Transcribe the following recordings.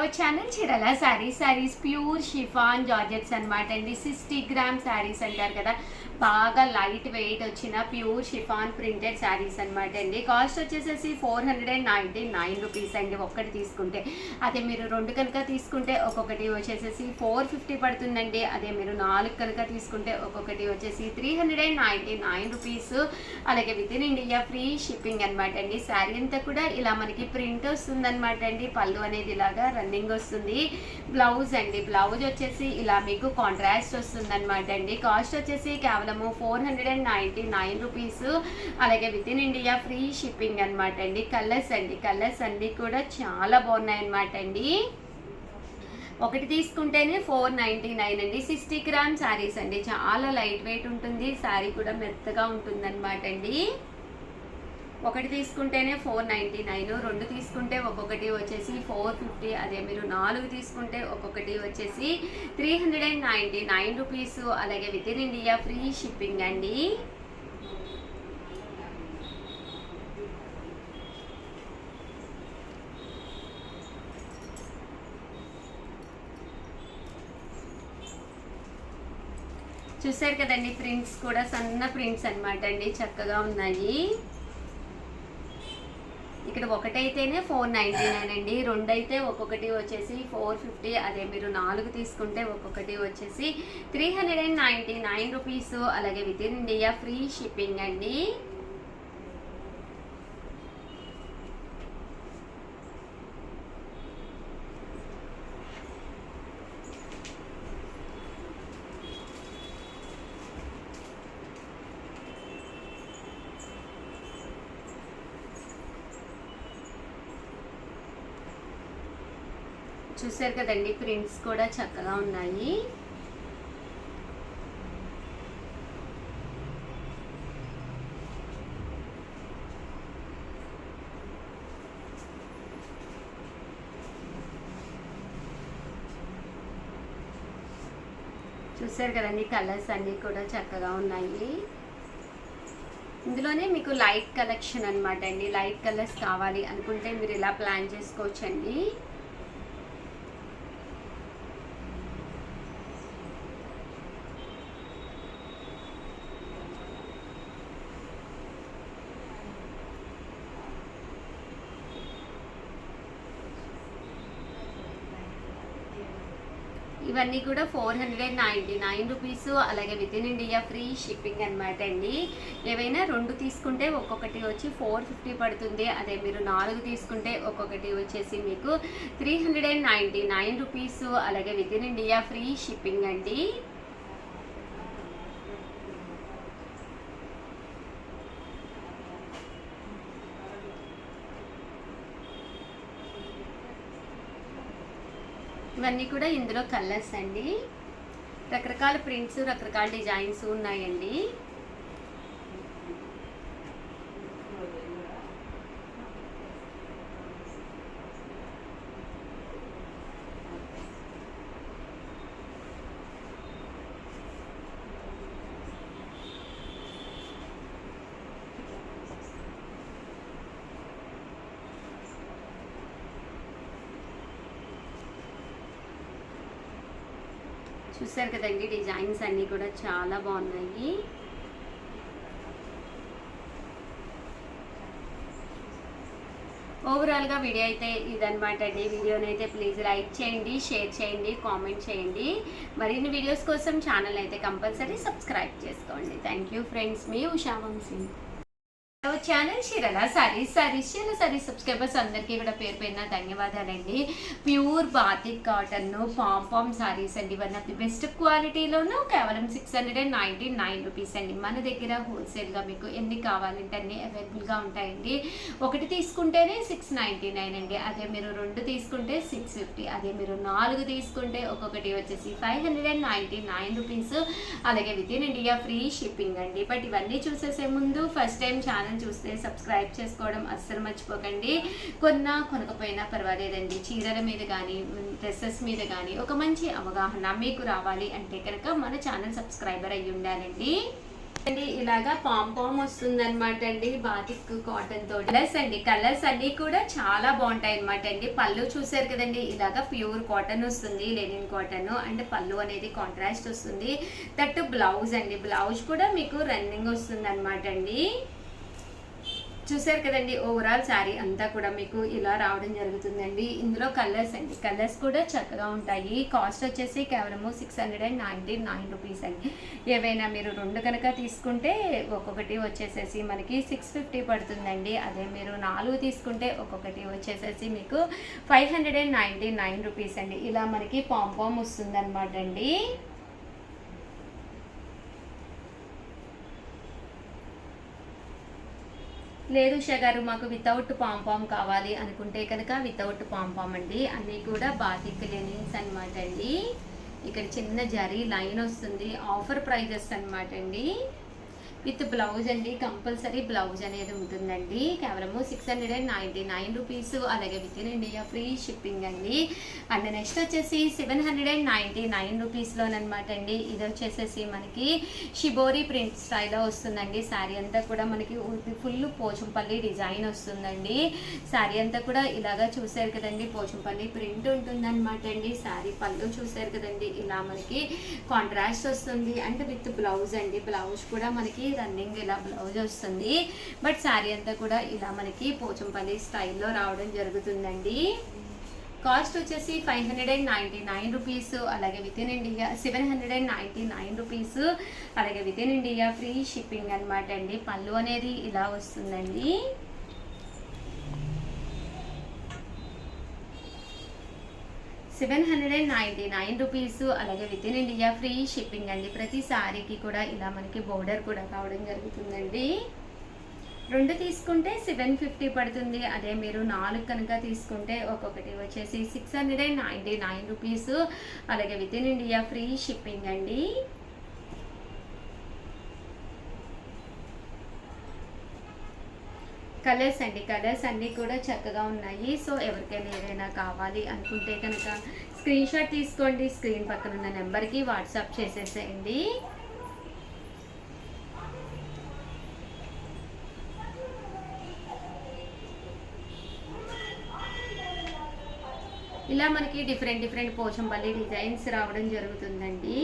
Our channel చీరల saris pure chiffon georgettes అనమాట అండి. 60 గ్రామ్ శారీస్ అంటారు కదా, బాగా లైట్ వెయిట్ వచ్చిన ప్యూర్ షిఫాన్ ప్రింటెడ్ శారీస్ అనమాట అండి. కాస్ట్ వచ్చేసేసి 499 రూపీస్ అండి ఒక్కటి తీసుకుంటే. అదే మీరు రెండు కనుక తీసుకుంటే ఒక్కొక్కటి వచ్చేసేసి 450 పడుతుందండి. అదే మీరు 4 కనుక తీసుకుంటే ఒక్కొక్కటి వచ్చేసి 399 రూపీస్. అలాగే with in India free shipping అనమాట అండి. శారీ అంతా కూడా ఇలా మనకి ప్రింట్ వస్తుంది అనమాట అండి. పళ్ళు అనేది ఇలాగా రన్నింగ్ వస్తుంది. బ్లౌజ్ అండి, బ్లౌజ్ వచ్చేసి ఇలా మీకు కాంట్రాస్ట్ వస్తుంది అనమాట అండి. కాస్ట్ వచ్చేసి కేవలం 499 రూపీస్. అలాగే with in India free shipping అనమాట అండి. కలర్స్ అండి, కలర్స్ అన్నీ కూడా చాలా బాగున్నాయి అనమాట అండి. ఒకటి తీసుకుంటేనే 499 అండి. 60 గ్రామ్ శారీస్ అండి, చాలా లైట్ వెయిట్ ఉంటుంది. శారీ కూడా మెత్తగా ఉంటుంది అనమాట అండి. ఒకటి తీసుకుంటేనే 499, రెండు తీసుకుంటే ఒక్కొక్కటి వచ్చేసి 450. అదే మీరు 4 తీసుకుంటే ఒక్కొక్కటి వచ్చేసి 399 రూపీస్. అలాగే with in India free shipping అండి. చూసారు కదండి, ప్రింట్స్ కూడా సన్న ప్రింట్స్ అనమాట అండి, చక్కగా ఉన్నాయి. ఇక్కడ ఒకటైతేనే 499 అండి, రెండైతే ఒక్కొక్కటి వచ్చేసి 450. అదే మీరు 4 తీసుకుంటే ఒక్కొక్కటి వచ్చేసి 399 రూపీస్. అలాగే with in India free shipping అండి. చూసారు కదండి, ప్రింట్స్ కూడా చక్కగా ఉన్నాయి. చూసారు కదండి, కలర్స్ అన్నీ కూడా చక్కగా ఉన్నాయి. ఇందులోనే మీకు లైట్ కలెక్షన్ అనమాట అండి. లైట్ కలర్స్ కావాలి అనుకుంటే మీరు ఇలా ప్లాన్ చేసుకోవచ్చండి. ఇవన్నీ కూడా 499 రూపీస్. అలాగే with in India free shipping అనమాట అండి. ఏవైనా రెండు తీసుకుంటే ఒక్కొక్కటి వచ్చి 450 పడుతుంది. అదే మీరు 4 తీసుకుంటే ఒక్కొక్కటి వచ్చేసి మీకు 399 రూపీస్. అలాగే with in India free shipping అండి. ఇవన్నీ కూడా ఇందులో కలర్స్ అండి. రకరకాల ప్రింట్స్, రకరకాల డిజైన్స్ ఉన్నాయండి. చూసారు కదండి, డిజైన్స్ అన్నీ కూడా చాలా బాగున్నాయి. ఓవరాల్గా వీడియో అయితే ఇదనమాట అండి. వీడియోని అయితే ప్లీజ్ లైక్ చేయండి, షేర్ చేయండి, కామెంట్ చేయండి. మరిన్ని వీడియోస్ కోసం ఛానల్ అయితే కంపల్సరీ సబ్స్క్రైబ్ చేసుకోండి. థ్యాంక్ యూ ఫ్రెండ్స్, మీ ఉషా వంశీ. ఛానల్ చీరల సారీస్ చీరల సారీస్ సబ్స్క్రైబర్స్ అందరికీ కూడా పేరు పేరున ధన్యవాదాలండి. Pure batik cotton pompom saris అండి. వన్ ఆఫ్ ది బెస్ట్ క్వాలిటీలోను కేవలం 699 రూపీస్ అండి. మన దగ్గర హోల్సేల్గా మీకు ఎన్ని కావాలంటే అన్ని అవైలబుల్గా ఉంటాయండి. ఒకటి తీసుకుంటేనే 699 అండి. అదే మీరు రెండు తీసుకుంటే 650. అదే మీరు 4 తీసుకుంటే ఒక్కొక్కటి వచ్చేసి 599 రూపీస్. అలాగే with in India free shipping అండి. బట్ ఇవన్నీ చూసేసే ముందు ఫస్ట్ టైం ఛానల్ చూస్తే సబ్స్క్రైబ్ చేసుకోవడం అస్సలు మర్చిపోకండి. కొనకపోయినా పర్వాలేదండి. చీరల మీద కానీ డ్రెస్సెస్ మీద కానీ ఒక మంచి అవగాహన మీకు రావాలి అంటే కనుక మన ఛానల్ సబ్స్క్రైబర్ అయ్యి ఉండాలండి. అండి ఇలాగా పాంపామ్ వస్తుంది అనమాట అండి బాతిక్ కాటన్ తోటి. కలర్స్ అన్ని కూడా చాలా బాగుంటాయి అనమాట అండి. పళ్ళు చూసారు కదండి, ఇలాగా ప్యూర్ కాటన్ వస్తుంది, లెనిన్ కాటన్. అంటే పళ్ళు అనేది కాంట్రాస్ట్ వస్తుంది. దట్ బ్లౌజ్ అండి, బ్లౌజ్ కూడా మీకు రన్నింగ్ వస్తుంది అనమాట అండి. చూసారు కదండి, ఓవరాల్ శారీ అంతా కూడా మీకు ఇలా రావడం జరుగుతుందండి. ఇందులో కలర్స్ అండి, కలర్స్ కూడా చక్కగా ఉంటాయి. కాస్ట్ వచ్చేసి కేవలము 699 రూపీస్ అండి. ఏవైనా మీరు 2 కనుక తీసుకుంటే ఒక్కొక్కటి వచ్చేసేసి మనకి 650 పడుతుందండి. అదే మీరు 4 తీసుకుంటే ఒక్కొక్కటి వచ్చేసేసి మీకు 599 రూపీస్ అండి. ఇలా మనకి పాంపామ్ వస్తుంది అనమాట అండి. లేదు ఉషా గారు మాకు వితౌట్ పాంపామ్ కావాలి అనుకుంటే కనుక వితౌట్ పాంపామ్ అండి. అన్నీ కూడా బాతిక్ లెనిన్స్ అనమాట అండి. ఇక్కడ చిన్న జరీ లైన్ వస్తుంది, ఆఫర్ ప్రైజెస్ అనమాట అండి. విత్ బ్లౌజ్ అండి, కంపల్సరీ బ్లౌజ్ అనేది ఉంటుందండి. కేవలము 699 రూపీస్. అలాగే with in India free shipping అండి. అండ్ నెక్స్ట్ వచ్చేసి 799 రూపీస్లోనమాట అండి. ఇది వచ్చేసేసి మనకి షిబోరి ప్రింట్ స్టైల్లో వస్తుందండి. శారీ అంతా కూడా మనకి ఫుల్ పోచంపల్లి డిజైన్ వస్తుందండి. శారీ అంతా కూడా ఇలాగా చూసారు కదండి, పోచంపల్లి ప్రింట్ ఉంటుందన్నమాట అండి. శారీ పళ్ళు చూసారు కదండి, ఇలా మనకి కాంట్రాస్ట్ వస్తుంది. అంటే విత్ బ్లౌజ్ అండి, బ్లౌజ్ కూడా మనకి రన్నింగ్ ఇలా బ్లౌజ్ వస్తుంది. బట్ శారీ అంతా కూడా ఇలా మనకి పోచంపల్లి స్టైల్లో రావడం జరుగుతుందండి. కాస్ట్ వచ్చేసి 599 రూపీస్. అలాగే విత్ ఇన్ ఇండియా 799 రూపీస్. అలాగే with in India free shipping అనమాట అండి. పళ్ళు అనేది ఇలా వస్తుందండి. $799 రూపీస్. అలాగే with in India free shipping అండి. ప్రతి శారీకి కూడా ఇలా మనకి బోర్డర్ కూడా కావడం జరుగుతుందండి. 2 తీసుకుంటే 750 పడుతుంది. అదే మీరు 4 కనుక తీసుకుంటే ఒక్కొక్కటి వచ్చేసి 699 రూపీస్. అలాగే with in India free shipping అండి. కలర్స్ అండి, కలర్స్ అన్నీ కూడా చక్కగా ఉన్నాయి. సో ఎవరికైనా ఏదైనా కావాలి అనుకుంటే కనుక స్క్రీన్ షాట్ తీసుకోండి, స్క్రీన్ పక్కన ఉన్న నెంబర్కి వాట్సాప్ చేసేసేయండి. ఇలా మనకి డిఫరెంట్ పోచంపల్లి డిజైన్స్ రావడం జరుగుతుందండి.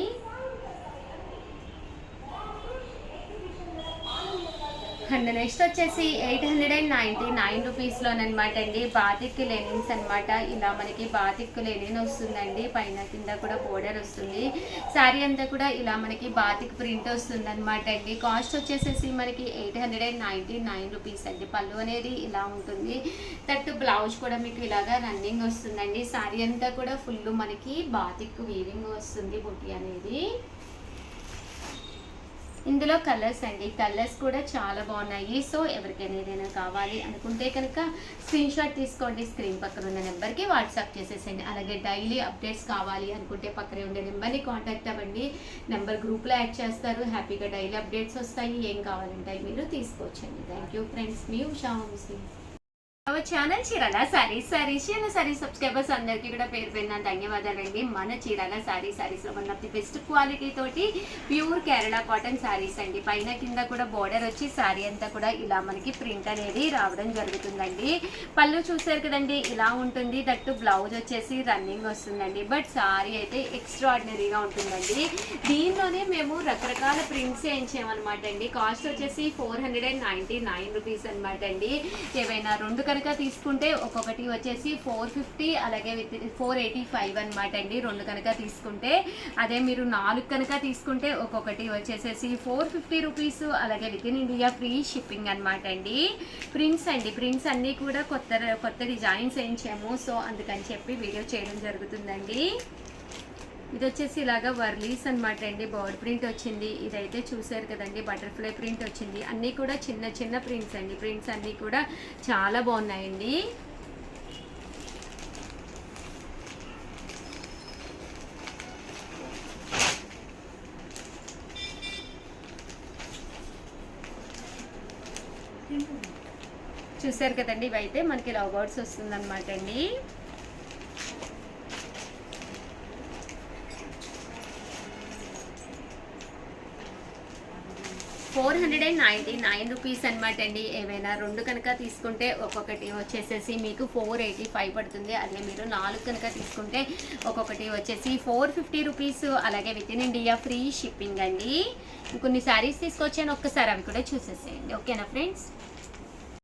అండ్ నెక్స్ట్ వచ్చేసి 899 రూపీస్లోనమాట అండి. బాతిక్ లెనిన్స్ అనమాట. ఇలా మనకి బాతిక్ లెనిన్ వస్తుందండి. పైన కింద కూడా బోర్డర్ వస్తుంది. శారీ అంతా కూడా ఇలా మనకి బాతిక్ ప్రింట్ వస్తుంది అనమాట అండి. కాస్ట్ వచ్చేసేసి మనకి 899 రూపీస్ అండి. పళ్ళు అనేది ఇలా ఉంటుంది. దట్ బ్లౌజ్ కూడా మీకు ఇలాగా రన్నింగ్ వస్తుందండి. శారీ అంతా కూడా ఫుల్ మనకి బాతిక్ వీవింగ్ వస్తుంది బుట్టి అనేది. ఇందులో కలర్స్ అండి, కలర్స్ కూడా చాలా బాగున్నాయి. సో ఎవరికైనా ఏదైనా కావాలి అనుకుంటే కనుక స్క్రీన్ షాట్ తీసుకోండి, స్క్రీన్ పక్కన ఉన్న నెంబర్కి వాట్సాప్ చేసేసండి. అలాగే డైలీ అప్డేట్స్ కావాలి అనుకుంటే పక్కనే ఉండే నెంబర్ని కాంటాక్ట్ అవ్వండి. నెంబర్ గ్రూప్లో యాడ్ చేస్తారు. హ్యాపీగా డైలీ అప్డేట్స్ వస్తాయి. ఏం కావాలంటే మీరు తీసుకోవచ్చండి. థ్యాంక్ యూ ఫ్రెండ్స్, మీ Usha Vamsi. Our channel Chirala saris subscribers అందరికీ కూడా పేరు పేరున ధన్యవాదాలండి. మన చీరాల సారీస్లో one of the best quality తోటి ప్యూర్ కేరళ కాటన్ సారీస్ అండి. పైన కింద కూడా బోర్డర్ వచ్చి సారీ అంతా కూడా ఇలా మనకి ప్రింట్ అనేది రావడం జరుగుతుందండి. పళ్ళు చూసారు కదండి, ఇలా ఉంటుంది. దట్టు బ్లౌజ్ వచ్చేసి రన్నింగ్ వస్తుందండి. బట్ సారీ అయితే ఎక్స్ట్రాడినరీగా ఉంటుందండి. దీనిలోనే మేము రకరకాల ప్రింట్స్ వేయించామన్నమాట అండి. కాస్ట్ వచ్చేసి 499 రూపీస్ అనమాట అండి. ఏవైనా 2 కనుక తీసుకుంటే ఒక్కొక్కటి వచ్చేసి 450, అలాగే విత్ 485 అనమాట అండి. 2 కనుక తీసుకుంటే. అదే మీరు 4 కనుక తీసుకుంటే ఒక్కొక్కటి వచ్చేసేసి 450 రూపీస్. అలాగే with in India free shipping అనమాట అండి. ప్రింట్స్ అండి, ప్రింట్స్ అన్నీ కూడా కొత్త డిజైన్స్ వేయించాము. సో అందుకని చెప్పి వీడియో చేయడం జరుగుతుందండి. ఇది వచ్చేసి ఇలాగా వర్లీస్ అనమాట అండి. బర్డ్ ప్రింట్ వచ్చింది. ఇదైతే చూసారు కదండి, బటర్ఫ్లై ప్రింట్ వచ్చింది. అన్నీ కూడా చిన్న ప్రింట్స్ అండి. ప్రింట్స్ అన్నీ కూడా చాలా బాగున్నాయండి. చూసారు కదండి, ఇవైతే మనకి లవ్ బర్డ్స్ వస్తుందన్నమాట అండి. 499 రూపీస్ అనమాట అండి. ఏవైనా 2 కనుక తీసుకుంటే ఒక్కొక్కటి వచ్చేసేసి మీకు 485 పడుతుంది. అదే మీరు 4 కనుక తీసుకుంటే ఒక్కొక్కటి వచ్చేసి 450 రూపీస్. అలాగే with in India free shipping అండి. కొన్ని శారీస్ తీసుకొచ్చాను, ఒక్కసారి అవి కూడా చూసేసేయండి. ఓకేనా ఫ్రెండ్స్?